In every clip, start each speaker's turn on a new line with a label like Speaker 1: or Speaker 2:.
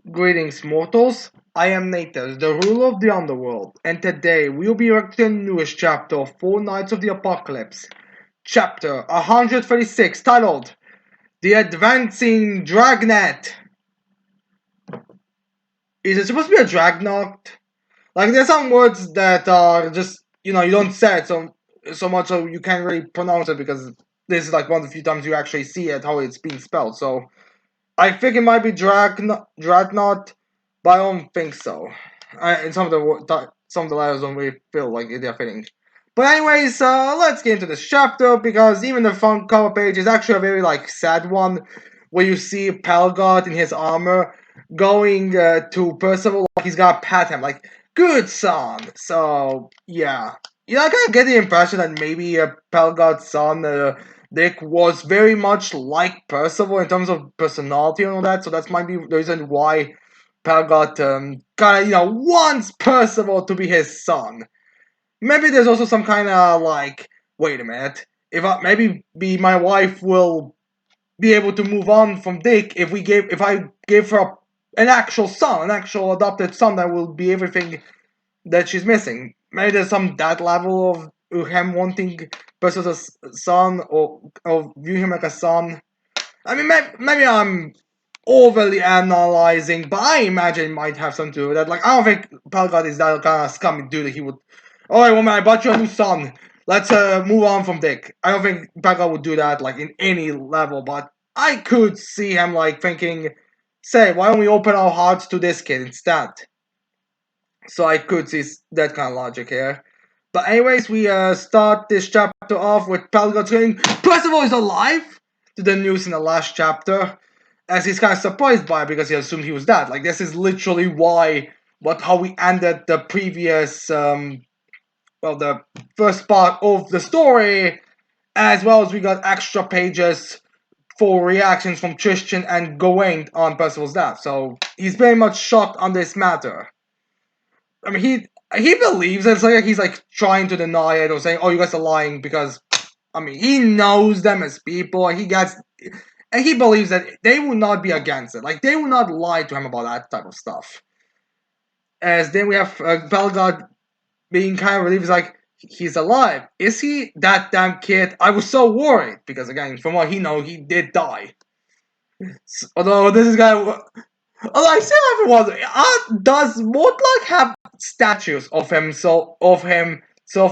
Speaker 1: Greetings, mortals. I am Nathas, the ruler of the underworld, and today we'll be reacting to the newest chapter of Four Knights of the Apocalypse. Chapter 136, titled The Advancing Dragnet. Is it supposed to be a Dragnet? Like, there's some words that are just, you don't say it so much so you can't really pronounce it because this is like one of the few times you actually see it, how it's being spelled, so I think it might be Dreadnought, but I don't think so. And some of the letters don't really feel like they're fitting. But anyways, let's get into this chapter because even the front cover page is actually a very sad one, where you see Pelgard in his armor going to Percival like he's gonna pat him like, "Good son." So yeah, I kind of get the impression that maybe Pelgard's son. Dick was very much like Percival in terms of personality and all that, so that might be the reason why Pelgot kind of wants Percival to be his son. Maybe there's also some kind of wait a minute, maybe my wife will be able to move on from Dick if I gave her an actual son, an actual adopted son that will be everything that she's missing. Maybe there's some that level of him wanting versus a son or view him like a son. I mean, maybe I'm overly analyzing, but I imagine it might have something to do with that. Like, I don't think Pelgod is that kind of scummy dude that he would. Alright, woman, I bought you a new son. Let's move on from Dick. I don't think Pelgod would do that, like, in any level, but I could see him, like, thinking, say, why don't we open our hearts to this kid instead? So I could see that kind of logic here. But anyways, we start this chapter off with Pelgod saying Percival is alive to the news in the last chapter, as he's kind of surprised by it because he assumed he was dead. Like, this is literally how we ended the previous, the first part of the story, as well as we got extra pages for reactions from Tristan and Gawain on Percival's death. So he's very much shocked on this matter. I mean, he believes it. It's like he's like trying to deny it or saying, "Oh, you guys are lying," because I mean, he knows them as people, and he believes that they will not be against it. Like, they will not lie to him about that type of stuff. As then we have Belgard being kind of relieved, he's like, "He's alive. Is he? That damn kid. I was so worried because again, from what he knows, he did die. Although this is kind of although I still have to wonder, does Mortlock have statues of himself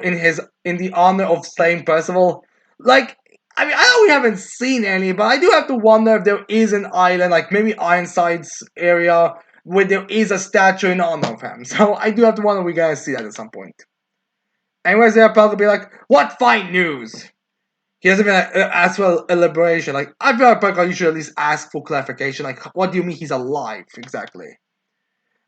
Speaker 1: in the honor of slaying Percival? Like, I mean, I know we haven't seen any, but I do have to wonder if there is an island, like maybe Ironside's area, where there is a statue in honor of him. So I do have to wonder if we're gonna see that at some point. Anyways, they're probably be like, "What fine news?" He doesn't even ask for elaboration. Like, I feel like you should at least ask for clarification. Like, what do you mean he's alive exactly?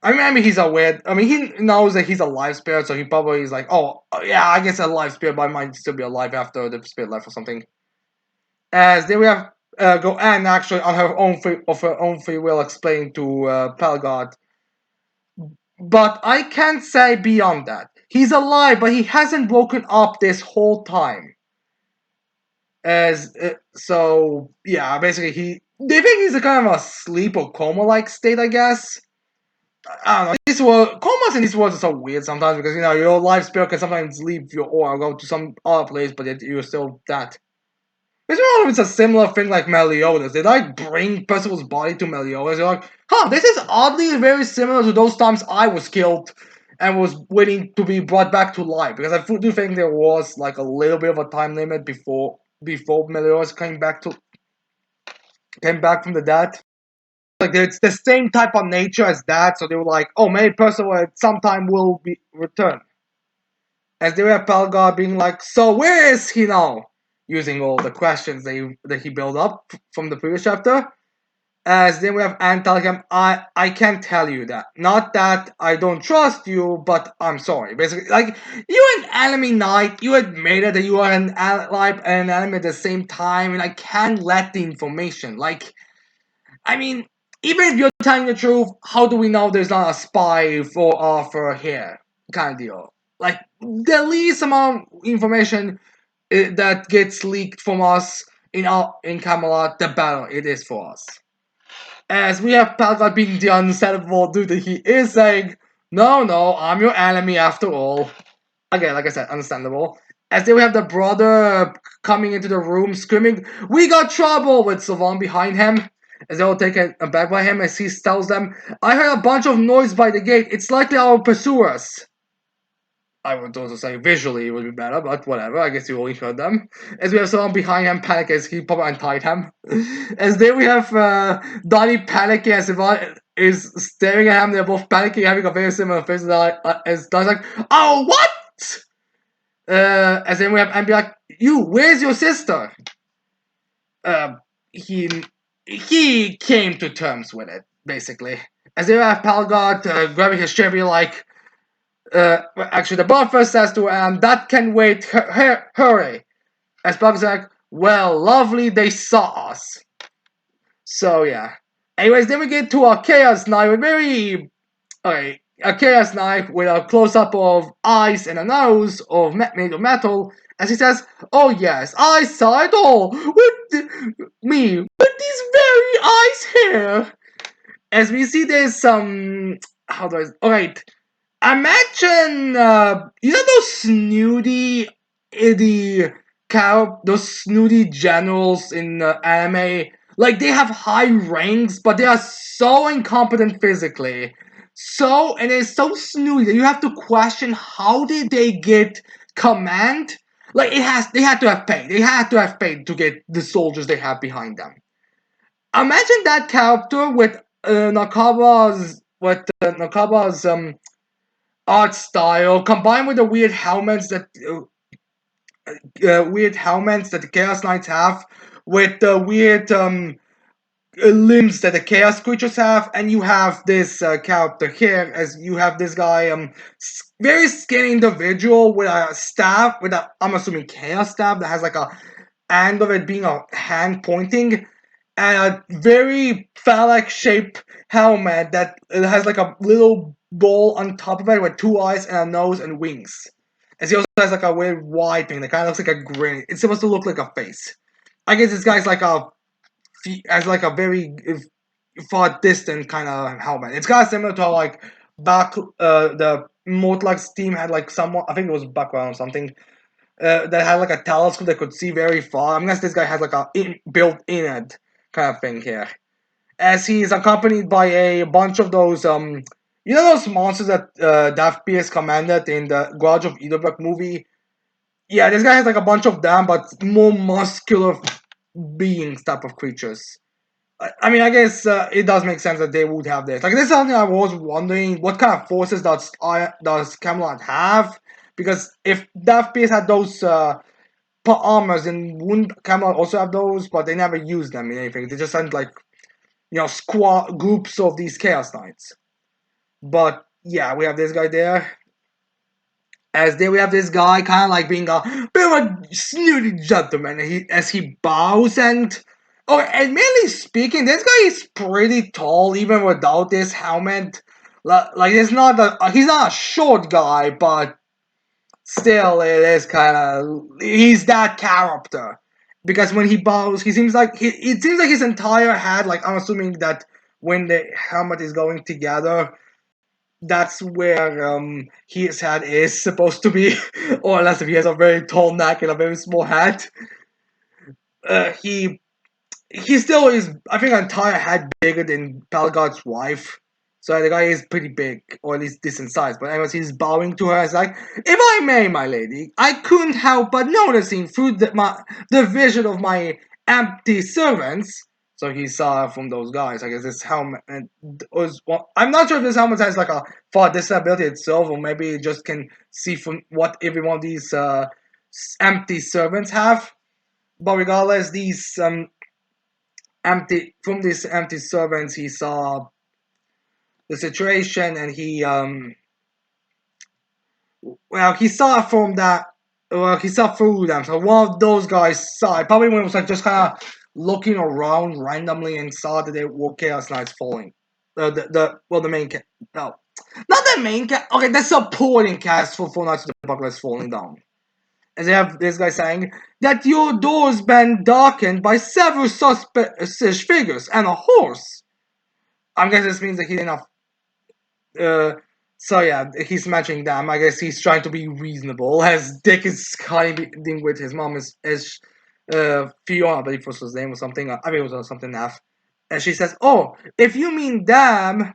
Speaker 1: I mean, he's aware. I mean, he knows that he's a live spirit, so he probably is like, "Oh, yeah, I guess a live spirit, but I might still be alive after the spirit left or something." As then we have Anne actually on her own free will explain to Pelgard. But I can't say beyond that. He's alive, but he hasn't woken up this whole time. As so, yeah, basically they think he's a kind of a sleep or coma like state, I guess. I don't know. Comas in these worlds are so weird sometimes because your life spirit can sometimes leave your aura, go to some other place, but yet you're still that. It's not if it's a similar thing like Meliodas. They like bring Percival's body to Meliodas. You're like, huh, this is oddly very similar to those times I was killed and was waiting to be brought back to life. Because I do think there was like a little bit of a time limit before Meliodas came back from the dead. Like, it's the same type of nature as that, so they were like, oh, maybe Percival at some time will be return. As they were Pelgar being like, so where is he now? Using all the questions that he built up from the previous chapter. As then we have Anne telling him, I can't tell you that. Not that I don't trust you, but I'm sorry. Basically, like, you're an enemy knight. You admitted that you are an ally and an enemy at the same time, and I can't let the information. Like, I mean, even if you're telling the truth, how do we know there's not a spy for Arthur here? Kind of deal. Like, the least amount of information that gets leaked from us in Camelot, the better it is for us. As we have Palgat being the understandable dude that he is, saying, "No, no, I'm your enemy after all." Again, like I said, understandable. As then we have the brother coming into the room screaming, "We got trouble!" with Savon behind him. As they all taken aback by him as he tells them, "I heard a bunch of noise by the gate. It's likely our pursuers." I would also say visually it would be better, but whatever. I guess you only heard them. As we have someone behind him panic as he probably untied him. As then we have Donnie panicking as Savon is staring at him. They're both panicking, having a very similar face as Donnie's like, "Oh, what?" As then we have Anne be like, "You, where's your sister?" Uh, he he came to terms with it, basically. As then we have Palgard grabbing his chair, be like, actually, the buffer says to Anne, "That can wait, hurry." As Palgard's like, "Well, lovely, they saw us." So, yeah. Anyways, then we get to our Chaos Knight with very okay, a chaos knife with a close-up of eyes and a nose of made of metal, as he says, "Oh yes, I saw it all me with these very eyes here." As we see, there's some how do I? Alright, imagine you know those snooty, itty those snooty generals in anime. Like they have high ranks, but they are so incompetent physically. And it's so snooty that you have to question how did they get command. Like they had to have paid. They had to have paid to get the soldiers they have behind them. Imagine that character with Nakaba's art style combined with the weird helmets that the Chaos Knights have, with the weird limbs that the Chaos creatures have, and you have this character here, as you have this guy, very skinny individual with a staff, I'm assuming Chaos staff that has like a end of it being a hand pointing, and a very phallic shaped helmet that it has like a little ball on top of it with two eyes and a nose and wings. And he also has like a weird wide thing that kind of looks like a grin. It's supposed to look like a face. I guess this guy's like a very far distant kind of helmet. It's kind of similar to how like back the Mortlux team had like someone, I think it was background or something, that had like a telescope that could see very far. Unless this guy has like a built in it kind of thing here. As he is accompanied by a bunch of those you know those monsters that Daft Pierce commanded in the Garage of Edelbrock movie? Yeah, this guy has like a bunch of them, but more muscular beings type of creatures. I mean, I guess it does make sense that they would have this. Like, this is something I was wondering: what kind of forces does Camelot have? Because if Daft Pierce had those armors, then wouldn't Camelot also have those? But they never used them in anything. They just sent like squad groups of these Chaos Knights. But yeah, we have this guy there. As there we have this guy kind of like being a bit of a snooty gentleman. As he bows and admittedly speaking, this guy is pretty tall even without this helmet. Like he's not a short guy, but still it is kind of he's that character. Because when he bows, it seems like his entire head. Like I'm assuming that when the helmet is going together, that's where his head is supposed to be, or unless if he has a very tall neck and a very small head. He still is. I think an entire head bigger than Pelgard's wife. So the guy is pretty big, or at least decent size. But anyways, he's bowing to her. It's like, "If I may, my lady, I couldn't help but noticing through the vision of my empty servants." So he saw from those guys. I guess this helmet was. Well, I'm not sure if this helmet has like a far distant ability itself, or maybe it just can see from what every one of these empty servants have. But regardless, these empty servants, he saw the situation, and he saw from that. Well, he saw through them. So one of those guys saw it. Probably when it was like just kind of looking around randomly and saw that they were Chaos Knights falling. The main cast. No, not the main cast. Okay, the supporting cast for Four Knights of the Apocalypse falling down. And they have this guy saying that your door's been darkened by several suspicious figures and a horse. I guess this means that he didn't have. Uh, so yeah, he's matching them. I guess he's trying to be reasonable. As Dick is hiding with his mom is Fiona, I believe was his name or something. I mean, it was something F. And she says, "Oh, if you mean them."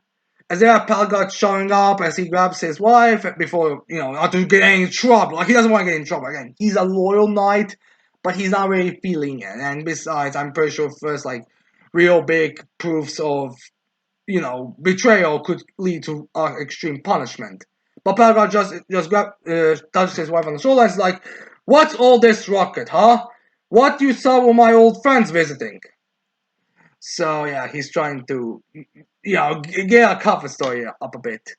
Speaker 1: As they have Palgot showing up as he grabs his wife before, not to get any trouble. Like, he doesn't want to get in trouble. Again, he's a loyal knight, but he's not really feeling it. And besides, I'm pretty sure first, like, real big proofs of, betrayal could lead to extreme punishment. But Palgot just touches his wife on the shoulder and is like, "What's all this rocket, huh? What you saw were my old friends visiting?" So yeah, he's trying to, get a cover story up a bit.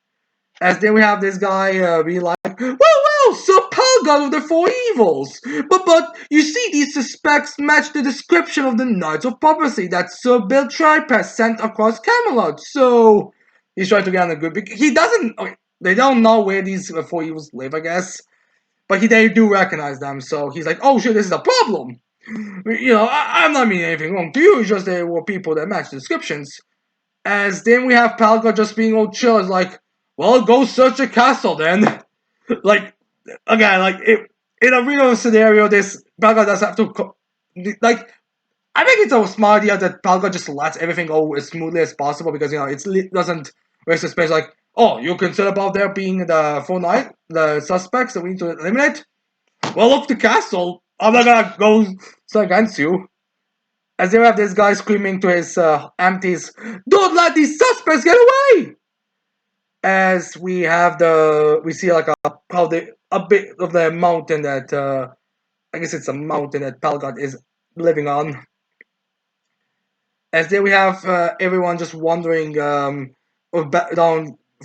Speaker 1: As then we have this guy be like, well, Sir Palgon of the Four Evils. But you see, these suspects match the description of the Knights of Prophecy that Sir Bill Tripes sent across Camelot. So he's trying to get on a good. He doesn't. Okay, they don't know where these Four Evils live, I guess. But they do recognize them. So he's like, oh shit, this is a problem. I'm not meaning anything wrong to you. It's just there were people that match the descriptions. As then we have Palka just being all chill. It's like, well, go search a castle then. Like, again, like, in a real scenario, this Palka does have to, like, I think it's a smart idea that Palka just lets everything go as smoothly as possible because, it doesn't raise suspense like, oh, you're concerned about there being the suspects that we need to eliminate? Well, look, the castle. I'm not gonna go against you. As they have this guy screaming to his empties, "Don't let these suspects get away!" As we see like a bit of the mountain that I guess it's a mountain that Palgot is living on. As there we have everyone just wandering down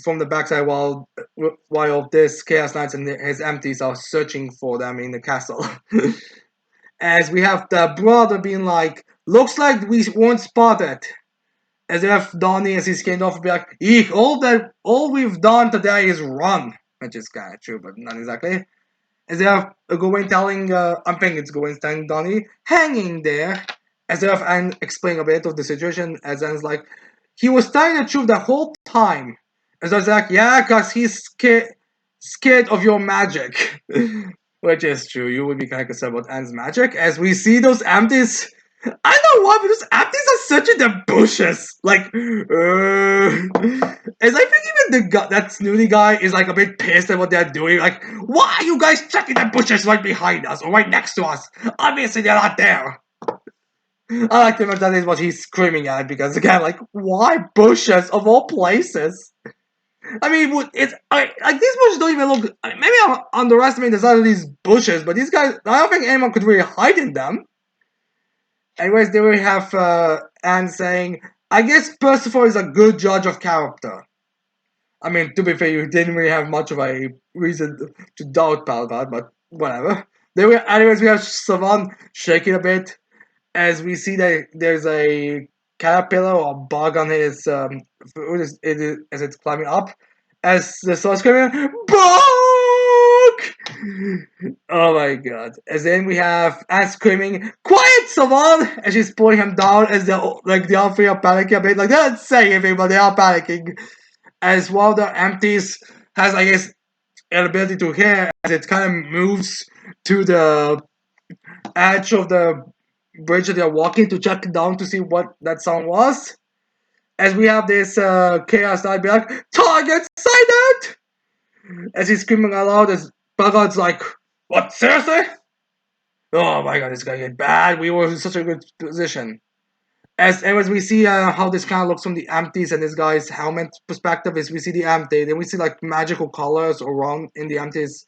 Speaker 1: from the backside while this Chaos Knights and his empties are searching for them in the castle. As we have the brother being like, "Looks like we weren't spotted." As they have Donnie as he's came off and be like, "Eek, all we've done today is run," which is kind of true, but not exactly. As they have Gawain telling, I'm thinking it's Gawain telling Donnie, hanging there. As they have Anne explaining a bit of the situation, as Anne's like, he was telling the truth the whole time. As I was like, yeah, cause he's scared of your magic. Which is true, you would be kind of concerned about Anne's magic. As we see those empties, I know why, but those empties are such in the bushes. Like, as I think even that snooty guy is like a bit pissed at what they're doing. Like, why are you guys checking the bushes right behind us or right next to us? Obviously, they're not there. I like to imagine that is what he's screaming at because again, like, why bushes of all places? I mean, like these bushes don't even look. Maybe I'm underestimating the size of these bushes, but these guys, I don't think anyone could really hide in them. Anyways, there we have Anne saying, "I guess Percival is a good judge of character." I mean, to be fair, you didn't really have much of a reason to doubt Palpatine, but whatever. Anyways, we have Savan shaking a bit as we see that there's a caterpillar or bug on his food as it's climbing up. As the sword screaming, "Bug!" Oh my god. As then we have Anne screaming, "Quiet, Savan!" as she's pulling him down as the all three are panicking a bit. Like, they don't say anything, but they are panicking. As one of the empties has, I guess, an ability to hear as it kind of moves to the edge of the bridge that they're walking to check down to see what that sound was. As we have this Chaos Knight be like, "Target sighted!" As he's screaming aloud as Bagod's like, "What, seriously?" Oh my god, this guy get bad. We were in such a good position. As we see how this kind of looks from the empties and this guy's helmet perspective is we see the empty, then we see like magical colors around in the empties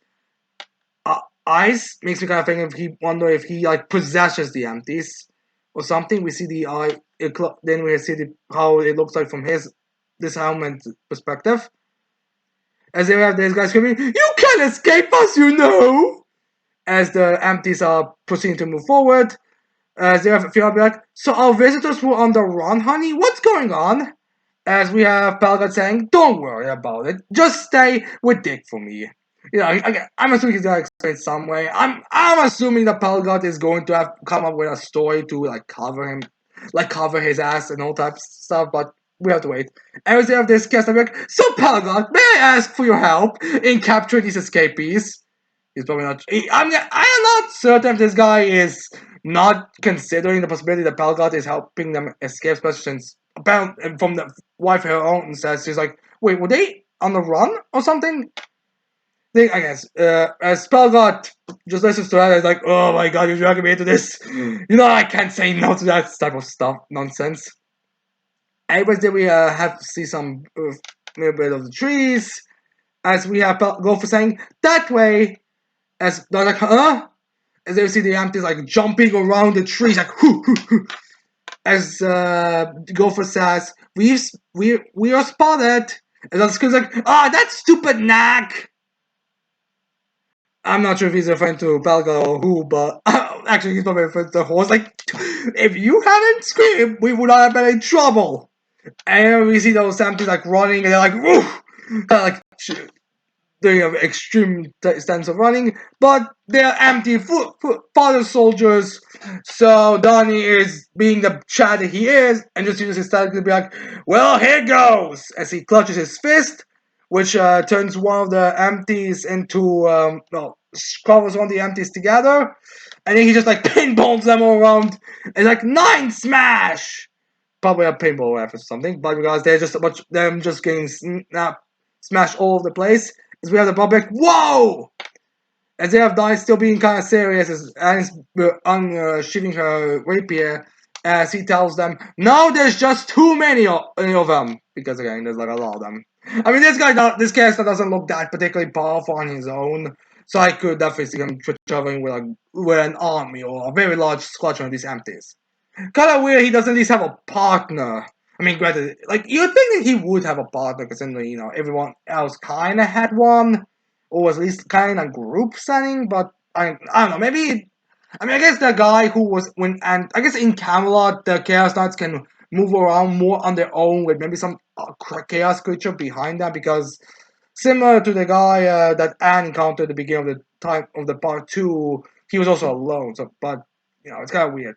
Speaker 1: eyes. Makes me kind of think if he like possesses the empties or something. We see the eye, then we see how it looks like from this helmet perspective. As they have this guy screaming, "You can't escape us, you know!" As the empties are proceeding to move forward. As they have Fiona be like, "So our visitors were on the run, honey? What's going on?" As we have Pelgat saying, "Don't worry about it. Just stay with Dick for me." I'm assuming he's gonna explain some way. I'm assuming that Pelgat is going to have come up with a story to like cover him, like cover his ass and all types of stuff. But we have to wait. And we have this cast, I'm like, so Paragon, may I ask for your help in capturing these escapees? He's probably not. I'm not certain if this guy is not considering the possibility that Palgat is helping them escape, especially since apparently from the wife her own says she's like, wait, were they on the run or something? I guess as Palgat just listens to that, it's like, oh my god, you're dragging me into this. I can't say no to that type of stuff nonsense. Anyways, then we have to see some little bit of the trees as we have Gopher saying that way. As they're like, huh? As they see the empties like jumping around the trees, like hoo hoo hoo. As Gopher says, we are spotted. And the screams like, that stupid knack. I'm not sure if he's referring to Belga or who, but actually he's probably referring to the horse. Like, if you hadn't screamed, we would not have been in trouble. And we see those empties like running, and they're like, woo, like doing an extreme stance of running, but they're empty father soldiers. So Donnie is being the Chad that he is, and just uses his tactic to be like, well, here goes, as he clutches his fist, which turns one of the empties into, covers one of the empties together, and then he just like pinballs them all around, and like 9 smash! Probably a paintball reference or something, but because they're just a bunch them just getting smashed all over the place. As we have the public, whoa! As they have Donnie still being kind of serious, as Annie's unsheathing her rapier, as he tells them, no, there's just too many of them. Because again, there's like a lot of them. I mean, this character doesn't look that particularly powerful on his own, so I could definitely see him traveling with an army or a very large squadron of these empties. Kind of weird he doesn't at least have a partner. I mean, granted, like, you'd think that he would have a partner, considering, everyone else kind of had one, or was at least kind of group setting, but I don't know, maybe, I guess the guy who was, I guess in Camelot, the Chaos Knights can move around more on their own with maybe some chaos creature behind them, because similar to the guy that Anne encountered at the beginning of the time of the part 2, he was also alone, so, but, it's kind of weird.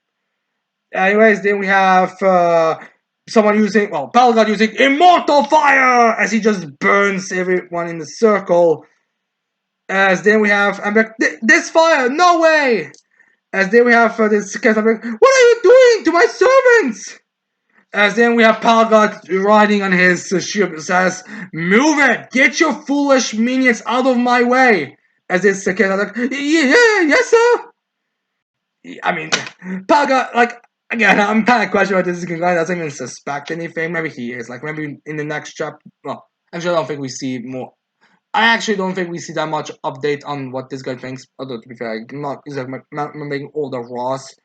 Speaker 1: Anyways, then we have someone Pelgard using Immortal Fire as he just burns everyone in the circle. As then we have this fire, no way! As then we have this cast what are you doing to my servants? As then we have Pelgard riding on his ship says, move it! Get your foolish minions out of my way! As this cast yes sir! I mean, Pelgard, again, I'm kind of questioning whether this guy doesn't even suspect anything. Maybe he is. Like, maybe in the next chapter. Well, actually, I don't think we see more. I actually don't think we see that much update on what this guy thinks. Although, to be fair, I'm not remembering all the Ross.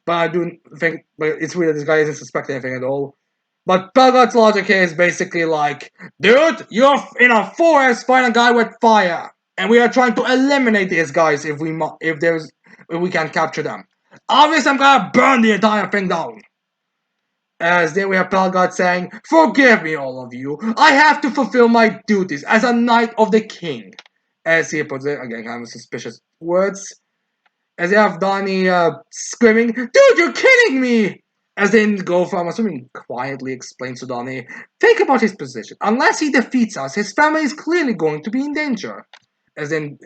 Speaker 1: But I do think it's weird that this guy isn't suspecting anything at all. But Pelgard's logic here is basically like, dude, you're in a forest, find a guy with fire. And we are trying to eliminate these guys if we can capture them. Obviously, I'm gonna burn the entire thing down. As then we have Pelgard saying, forgive me, all of you. I have to fulfill my duties as a knight of the king. As he puts it, again, kind of suspicious words. As they have Donnie screaming, dude, you're kidding me! As then Gopher, I'm assuming, quietly explains to Donnie, think about his position. Unless he defeats us, his family is clearly going to be in danger. As then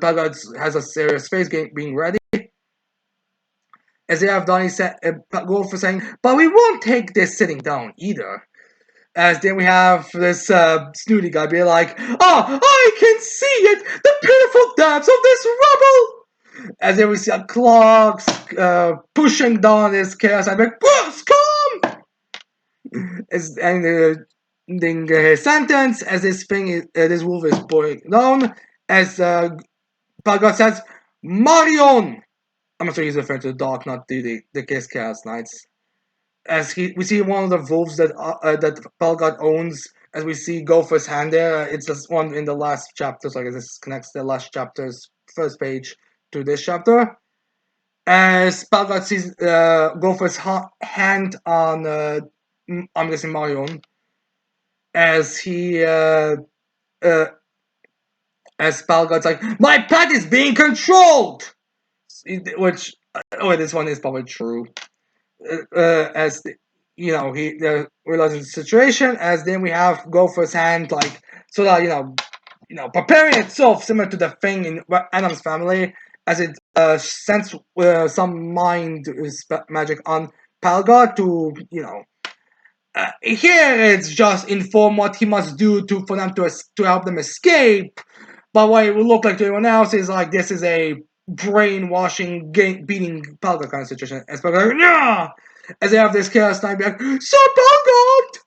Speaker 1: Pelgard has a serious face being ready. As they have Donnie Gopher saying, but we won't take this sitting down either. As then we have this snooty guy be like, I can see it! The pitiful depths of this rubble! As then we see a clogs pushing down this chaos and like, Bruce, come! As ending his sentence, as this wolf is boiling down, as Pelgard says, Marion! I'm not sure he's referring to the dog, not the Chaos Knights. As we see one of the wolves that Pelgard owns, as we see Gopher's hand there. It's just one in the last chapter, so I guess this connects the last chapter's first page to this chapter. As Pelgard sees Gopher's hand on, I'm guessing Marion, as he, as Pelgard's like, my pet is being controlled! Which, this one is probably true. As he realizes the situation, as then we have Gopher's hand like sort of preparing itself similar to the thing in Adam's family, as it sends some mind magic on Palgar to here it's just inform what he must do for them to help them escape. But what it will look like to everyone else is like this is a brainwashing, beating Palgar kind of situation. As Palgar, like, yeah, as they have this chaos knight be like, so Palgar.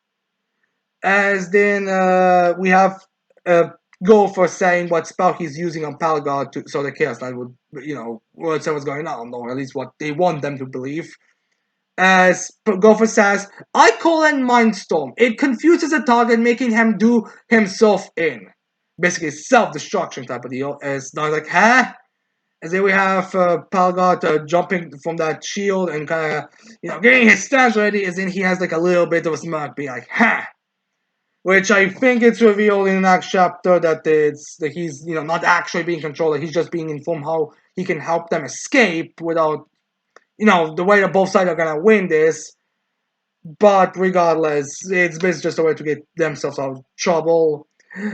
Speaker 1: As then we have Go for saying what spell he's using on Palgar so the chaos knight would say what's going on, or at least what they want them to believe. As Gopher says, I call it Mindstorm. It confuses the target, making him do himself in. Basically, self-destruction type of deal. As they're like, huh? As then we have Palgar jumping from that shield and kind of, getting his stance ready. As then he has like a little bit of a smirk, being like, huh? Which I think it's revealed in the next chapter that he's not actually being controlled. He's just being informed how he can help them escape without the way that both sides are gonna win this. But regardless, it's basically just a way to get themselves out of trouble.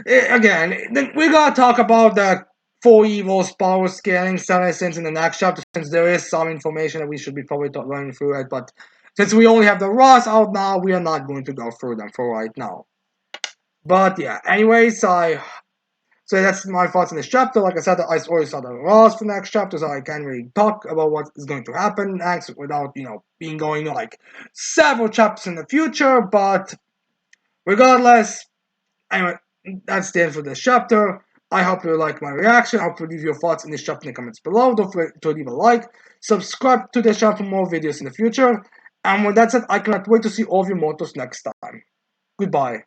Speaker 1: Again, then we gotta talk about the four evils power scaling since in the next chapter, since there is some information that we should be probably running through it. But since we only have the Ross out now, we are not going to go through them for right now. But yeah, anyways, so that's my thoughts on this chapter. Like I said, I already saw the Ross for the next chapter, so I can't really talk about what is going to happen next without, being going like several chapters in the future. But regardless, anyway, that's the end for this chapter. I hope you like my reaction. I hope you leave your thoughts in this chapter in the comments below. Don't forget to leave a like. Subscribe to this channel for more videos in the future. And with that said, I cannot wait to see all of you mortals next time. Goodbye.